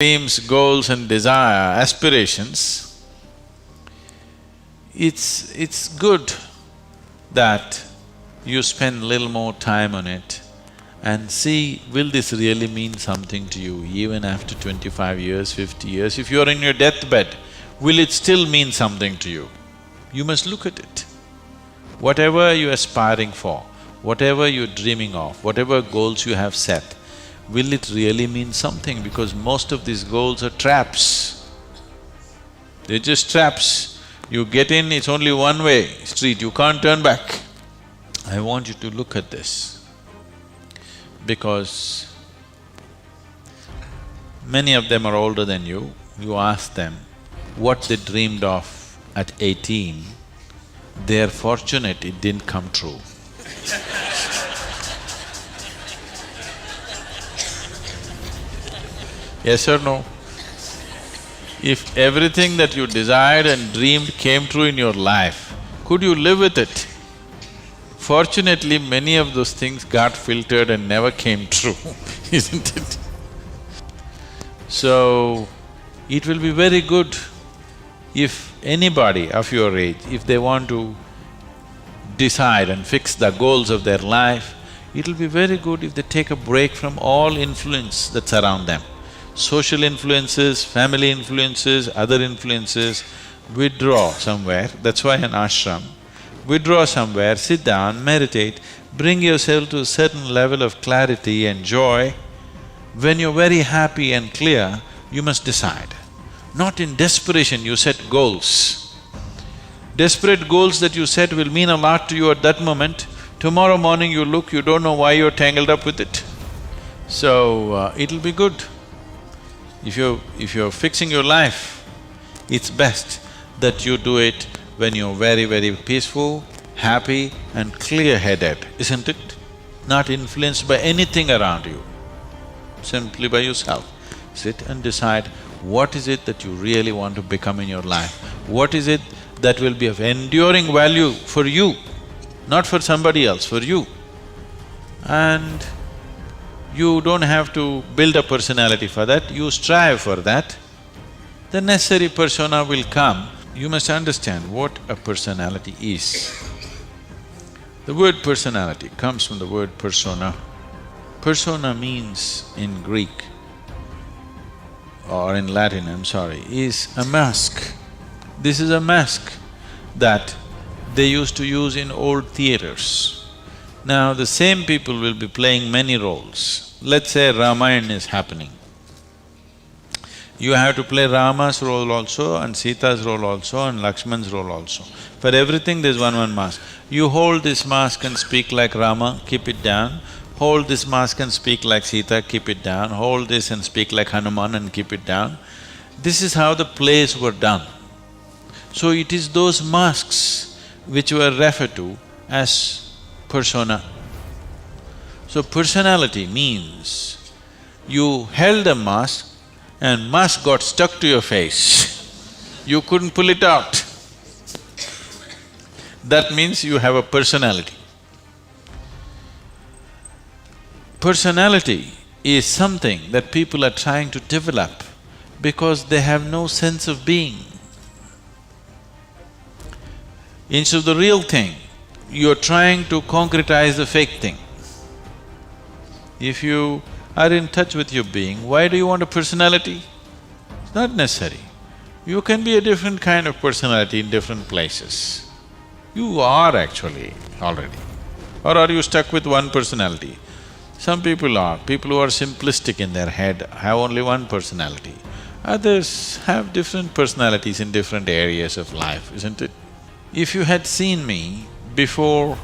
dreams, goals and desire, aspirations, it's good that you spend little more time on it and see, will this really mean something to you even after 25 years, 50 years? If you're in your deathbed, will it still mean something to you? You must look at it. Whatever you're aspiring for, whatever you're dreaming of, whatever goals you have set, will it really mean something? Because most of these goals are traps. They're just traps. You get in, it's only one-way street, you can't turn back. I want you to look at this, because many of them are older than you. You ask them what they dreamed of at 18, they're fortunate it didn't come true. Yes or no? If everything that you desired and dreamed came true in your life, could you live with it? Fortunately, many of those things got filtered and never came true, isn't it? So, it will be very good if anybody of your age, if they want to decide and fix the goals of their life, it'll be very good if they take a break from all influence that's around them. Social influences, family influences, other influences, withdraw somewhere, that's why an ashram. Withdraw somewhere, sit down, meditate, bring yourself to a certain level of clarity and joy. When you're very happy and clear, you must decide. Not in desperation you set goals. Desperate goals that you set will mean a lot to you at that moment. Tomorrow morning you look, you don't know why you're tangled up with it. So, it'll be good. If you're fixing your life, it's best that you do it when you're very, very peaceful, happy and clear-headed, isn't it? Not influenced by anything around you, simply by yourself. Sit and decide what is it that you really want to become in your life, what is it that will be of enduring value for you, not for somebody else, for you. And you don't have to build a personality for that, you strive for that. The necessary persona will come. You must understand what a personality is. The word personality comes from the word persona. Persona means in Greek or in Latin, I'm sorry, is a mask. This is a mask that they used to use in old theaters. Now, the same people will be playing many roles. Let's say Ramayana is happening. You have to play Rama's role also and Sita's role also and Lakshman's role also. For everything there's one mask. You hold this mask and speak like Rama, keep it down. Hold this mask and speak like Sita, keep it down. Hold this and speak like Hanuman and keep it down. This is how the plays were done. So it is those masks which were referred to as persona. So personality means you held a mask and mask got stuck to your face, you couldn't pull it out. That means you have a personality. Personality is something that people are trying to develop because they have no sense of being. Instead of the real thing, you're trying to concretize the fake thing. If you are in touch with your being, why do you want a personality? It's not necessary. You can be a different kind of personality in different places. You are actually already. Or are you stuck with one personality? Some people are. People who are simplistic in their head have only one personality. Others have different personalities in different areas of life, isn't it? If you had seen me before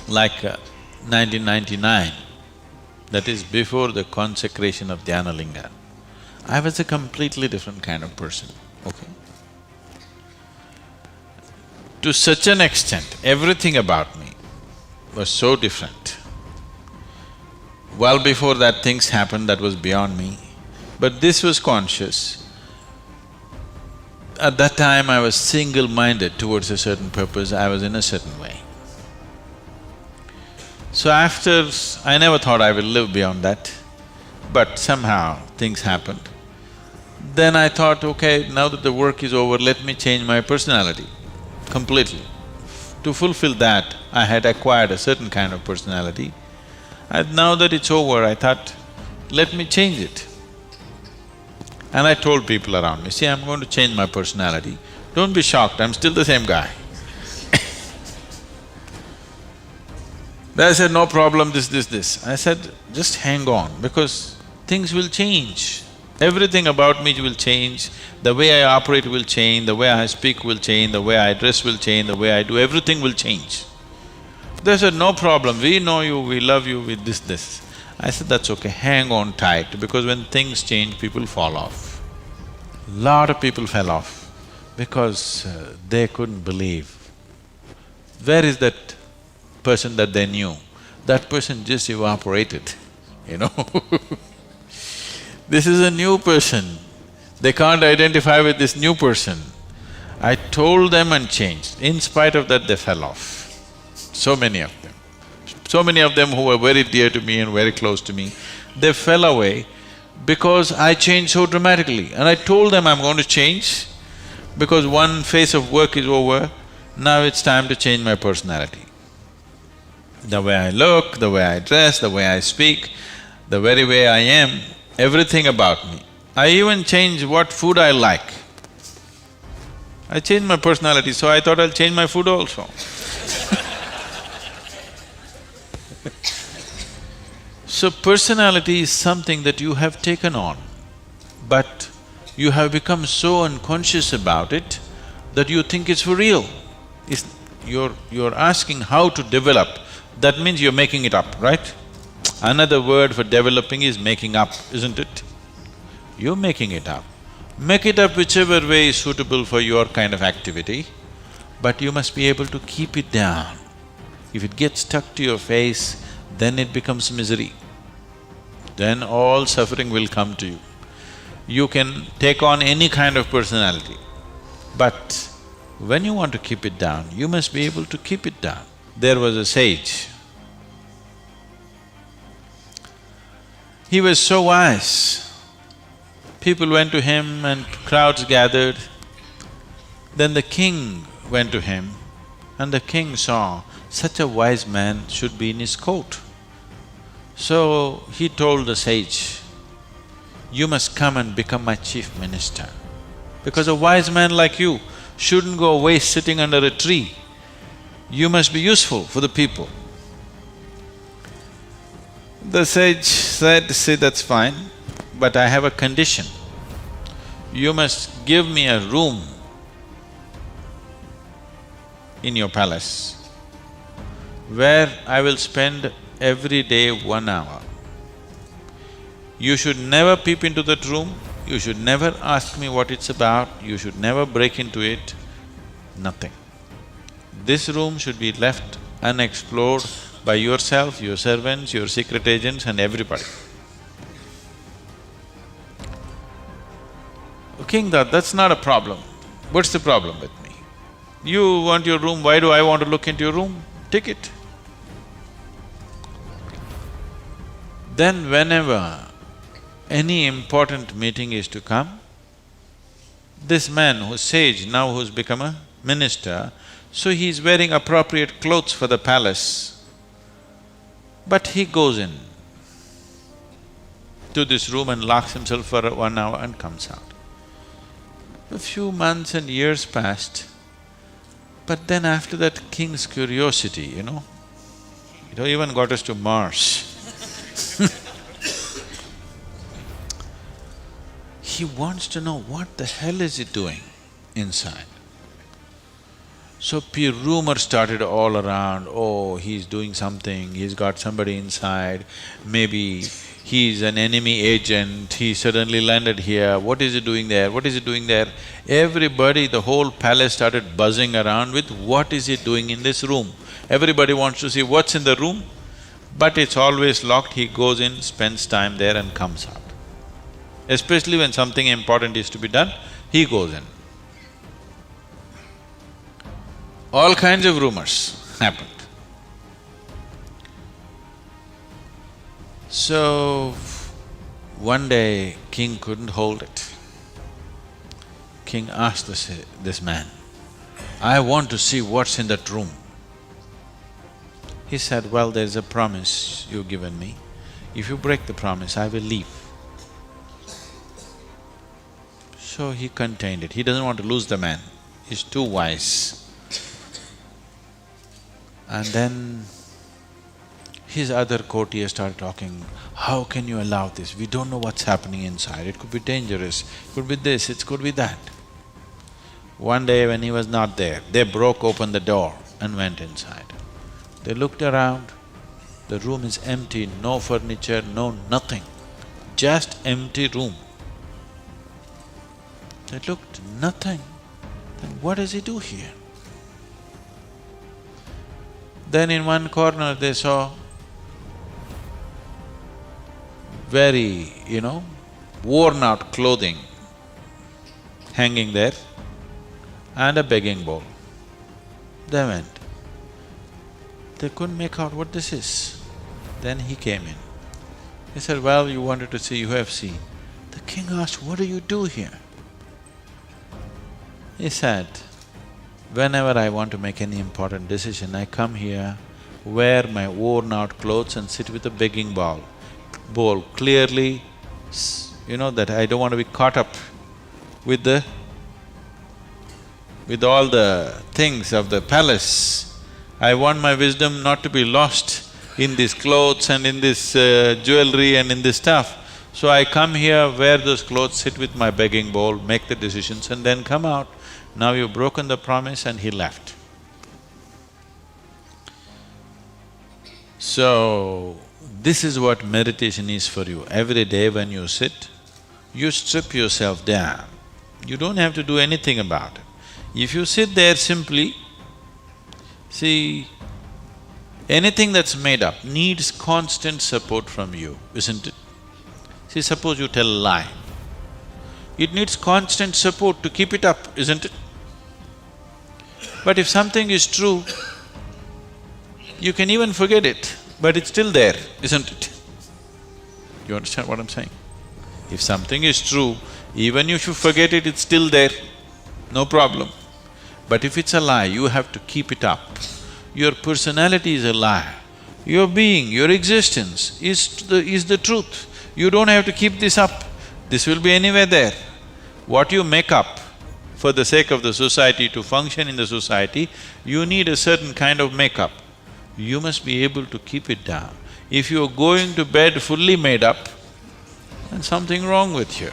like 1999, that is before the consecration of Dhyanalinga, I was a completely different kind of person, okay? To such an extent, everything about me was so different. Well before that things happened that was beyond me, but this was conscious. At that time I was single-minded towards a certain purpose, I was in a certain way. So after… I never thought I will live beyond that. but somehow things happened. Then I thought, okay, now that the work is over, let me change my personality completely. To fulfill that, I had acquired a certain kind of personality. And now that it's over, I thought, let me change it. And I told people around me, see, I'm going to change my personality. Don't be shocked, I'm still the same guy. They said, no problem, this. I said, just hang on, because things will change. Everything about me will change, the way I operate will change, the way I speak will change, the way I dress will change, the way I do, everything will change. They said, no problem, we know you, we love you with this. I said, that's okay, hang on tight, because when things change, people fall off. Lot of people fell off because they couldn't believe. Where is that person that they knew? That person just evaporated, you know This is a new person, they can't identify with this new person. I told them and changed. In spite of that, they fell off. So many of them. So many of them who were very dear to me and very close to me, they fell away because I changed so dramatically. And I told them I'm going to change because one phase of work is over, now it's time to change my personality. The way I look, the way I dress, the way I speak, the very way I am, everything about me. I even changed what food I like. I changed my personality, so I thought I'll change my food also. So personality is something that you have taken on, but you have become so unconscious about it that you think it's for real. You're asking how to develop, that means you're making it up, right? Another word for developing is making up, isn't it? You're making it up. Make it up whichever way is suitable for your kind of activity, but you must be able to keep it down. If it gets stuck to your face, then it becomes misery. Then all suffering will come to you. You can take on any kind of personality, but when you want to keep it down, you must be able to keep it down. There was a sage. He was so wise. People went to him and crowds gathered. Then the king went to him and the king saw such a wise man should be in his court. So he told the sage, you must come and become my chief minister, because a wise man like you shouldn't go waste sitting under a tree. You must be useful for the people. The sage said, see, that's fine, but I have a condition. You must give me a room in your palace where I will spend every day 1 hour. You should never peep into that room, you should never ask me what it's about, you should never break into it, nothing. This room should be left unexplored by yourself, your servants, your secret agents and everybody. King thought, that's not a problem. What's the problem with me? You want your room, why do I want to look into your room? Take it. Then whenever any important meeting is to come, this man who's sage, now who's become a minister, so he's wearing appropriate clothes for the palace, but he goes in to this room and locks himself for 1 hour and comes out. A few months and years passed, but then after that, king's curiosity, it even got us to Mars. He wants to know what the hell is he doing inside. So rumor started all around, oh, he's doing something, he's got somebody inside, maybe he's an enemy agent, he suddenly landed here, what is he doing there, what is he doing there? Everybody, the whole palace started buzzing around with what is he doing in this room. Everybody wants to see what's in the room, but it's always locked, he goes in, spends time there and comes out. Especially when something important is to be done, he goes in. All kinds of rumors happened. So, One day, king couldn't hold it. King asked this man, "I want to see what's in that room." He said, "Well, there's a promise you've given me. If you break the promise, I will leave." So he contained it. He doesn't want to lose the man. He's too wise. And then his other courtiers started talking, "How can you allow this? We don't know what's happening inside. It could be dangerous, it could be this, it could be that." One day when he was not there, they broke open the door and went inside. They looked around, the room is empty, no furniture, no nothing, just empty room. They looked, nothing. Then what does he do here? Then in one corner they saw very, worn out clothing hanging there and a begging bowl. They went. They couldn't make out what this is. Then he came in. He said, "Well, you wanted to see, you have seen." The king asked, "What do you do here?" He said, "Whenever I want to make any important decision, I come here, wear my worn-out clothes and sit with a begging bowl clearly, that I don't want to be caught up with all the things of the palace. I want my wisdom not to be lost in these clothes and in this jewelry and in this stuff. So I come here, wear those clothes, sit with my begging bowl, make the decisions and then come out. Now you've broken the promise," and he left. So, this is what meditation is for you. Every day when you sit, you strip yourself down. You don't have to do anything about it. If you sit there simply, see, anything that's made up needs constant support from you, isn't it? See, suppose you tell a lie. It needs constant support to keep it up, isn't it? But if something is true, you can even forget it, but it's still there, isn't it? You understand what I'm saying? If something is true, even if you forget it, it's still there, no problem. But if it's a lie, you have to keep it up. Your personality is a lie. Your being, your existence is the truth. You don't have to keep this up. This will be anywhere there. What you make up for the sake of the society, to function in the society, you need a certain kind of makeup. You must be able to keep it down. If you're going to bed fully made up, then something wrong with you